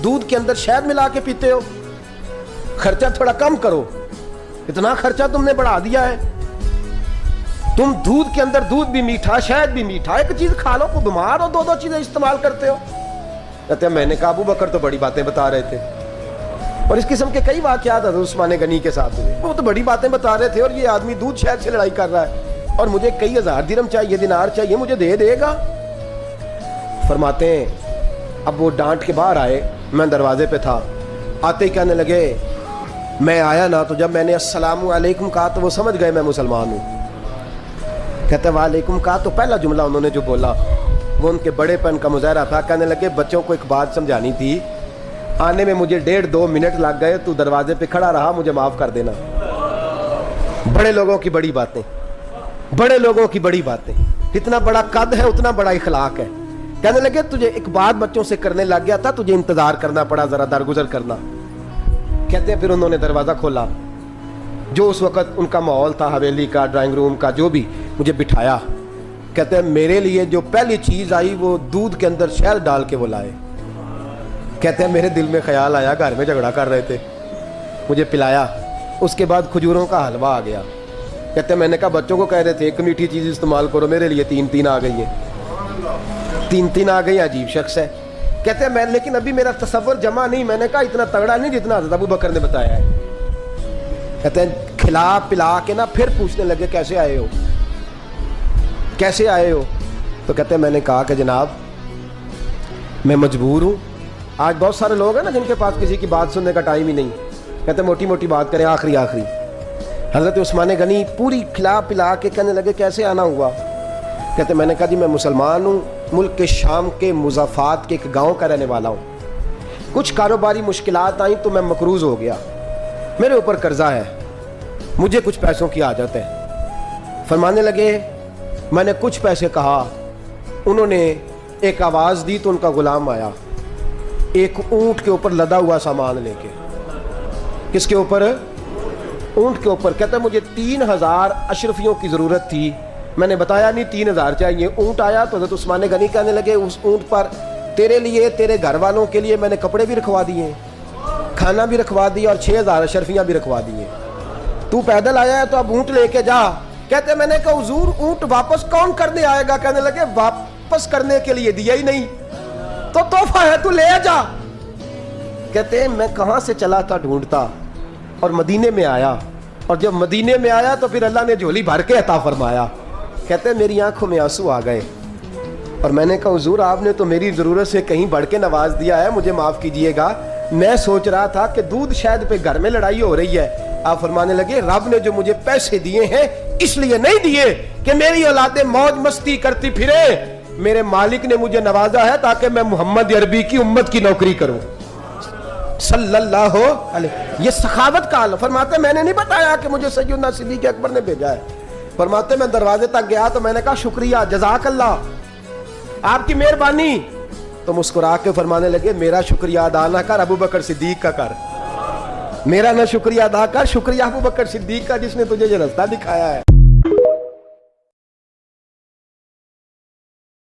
دودھ کے اندر شہد ملا کے پیتے ہو. خرچہ تھوڑا کم کرو, اتنا خرچہ تم نے بڑھا دیا ہے. تم دودھ کے اندر دودھ بھی میٹھا, شہد بھی میٹھا, ایک چیز کھا لو کو بیمار ہو, دو دو چیزیں استعمال کرتے ہو. کہتے ہیں میں نے کہا ابو بکر تو بڑی باتیں بتا رہے تھے, اور اس قسم کے کئی واقعات حضرت عثمان غنی کے ساتھ ہوئے. وہ تو بڑی باتیں بتا رہے تھے, اور یہ آدمی دودھ شہد سے لڑائی کر رہا ہے, اور مجھے کئی ہزار درہم چاہیے, دینار چاہیے, مجھے دے گا. فرماتے ہیں اب وہ ڈانٹ کے باہر آئے, میں دروازے پہ تھا, آتے ہی کہنے لگے میں آیا نا تو جب میں نے السلام علیکم کہا تو وہ سمجھ گئے میں مسلمان ہوں. کہتے وعلیکم کہا تو پہلا جملہ انہوں نے جو بولا وہ ان کے بڑے پن کا مظاہرہ تھا. کہنے لگے بچوں کو ایک بات سمجھانی تھی, آنے میں مجھے 1.5-2 منٹ لگ گئے, تو دروازے پہ کھڑا رہا, مجھے معاف کر دینا. بڑے لوگوں کی بڑی باتیں, بڑے لوگوں کی بڑی باتیں, اتنا بڑا قد ہے اتنا بڑا اخلاق ہے. کہنے لگے تجھے ایک بات بچوں سے کرنے لگ گیا تھا, تجھے انتظار کرنا پڑا, ذرا درگزر کرنا. کہتے ہیں پھر انہوں نے دروازہ کھولا, جو اس وقت ان کا ماحول تھا حویلی کا, ڈرائنگ روم کا, جو بھی, مجھے بٹھایا. کہتے ہیں میرے لیے جو پہلی چیز آئی وہ دودھ کے اندر شہد ڈال کے وہ لائے. کہتے ہیں میرے دل میں خیال آیا گھر میں جھگڑا کر رہے تھے, مجھے پلایا. اس کے بعد کھجوروں کا حلوہ آ گیا. کہتے ہیں میں نے کہا بچوں کو کہہ رہے تھے ایک میٹھی چیز استعمال کرو, میرے لیے 3 آ گئی ہیں, 3 آ گئی. عجیب شخص ہے. کہتے ہیں میں لیکن ابھی میرا تصور جمع نہیں. میں نے کہا اتنا تگڑا نہیں جتنا حضرت ابو بکر نے بتایا ہے. کہتے ہیں کھلا پلا کے نا پھر پوچھنے لگے کیسے آئے ہو, کیسے آئے ہو. تو کہتے ہیں میں نے کہا کہ جناب میں مجبور ہوں. آج بہت سارے لوگ ہیں نا جن کے پاس کسی کی بات سننے کا ٹائم ہی نہیں. کہتے ہیں موٹی موٹی بات کریں, آخری. حضرت عثمان غنی پوری کھلا پلا کے کہنے لگے کیسے آنا ہوا. کہتے میں نے کہا جی میں مسلمان ہوں, ملک کے شام کے مضافات کے ایک گاؤں کا رہنے والا ہوں. کچھ کاروباری مشکلات آئیں تو میں مقروض ہو گیا, میرے اوپر قرضہ ہے, مجھے کچھ پیسوں کی حاجت ہے. فرمانے لگے میں نے کچھ پیسے کہا, انہوں نے ایک آواز دی تو ان کا غلام آیا ایک اونٹ کے اوپر لدا ہوا سامان لے کے. کس کے اوپر؟ اونٹ کے اوپر. کہتا ہے مجھے 3000 اشرفیوں کی ضرورت تھی, میں نے بتایا نہیں 3000 چاہیے. اونٹ آیا تو حضرت عثمان غنی کہنے لگے اس اونٹ پر تیرے لیے تیرے گھر والوں کے لیے میں نے کپڑے بھی رکھوا دیے, کھانا بھی رکھوا دیا, اور 6000 اشرفیاں بھی رکھوا دیے. تو پیدل آیا ہے تو اب اونٹ لے کے جا. کہتے میں نے کہا حضور اونٹ واپس کون کرنے آئے گا؟ کہنے لگے واپس کرنے کے لیے دیا ہی نہیں تو تحفہ ہے, تو لے جا. کہتے ہیں میں کہاں سے چلا تھا ڈھونڈتا اور مدینے میں آیا, اور جب مدینے میں آیا تو پھر اللہ نے جھولی بھر کے عطا فرمایا. کہتے ہیں میری آنکھوں میں آنسو آ گئے, اور میں نے کہا حضور آپ نے تو میری ضرورت سے کہیں بڑھ کے نواز دیا ہے, مجھے معاف کیجئے گا. میں سوچ رہا تھا کہ دودھ شہد پہ گھر میں لڑائی ہو رہی ہے. آپ فرمانے لگے رب نے جو مجھے پیسے دیے ہیں اس لیے نہیں دیے کہ میری اولادیں موج مستی کرتی پھرے, میرے مالک نے مجھے نوازا ہے تاکہ میں محمد عربی کی امت کی نوکری کروں صلی اللہ علیہ. یہ سخاوت کا حال. فرماتے میں نے نہیں بتایا کہ مجھے سیدنا صدیق اکبر نے بھیجا ہے. فرماتے میں دروازے تک گیا تو میں نے کہا شکریہ, جزاک اللہ, آپ کی مہربانی. تو مسکرا کے فرمانے لگے میرا شکریہ ادا نہ کر, ابو بکر صدیق کا کر. میرا نہ شکریہ ادا کر, شکریہ ابو بکر صدیق کا جس نے تجھے یہ رستہ دکھایا ہے.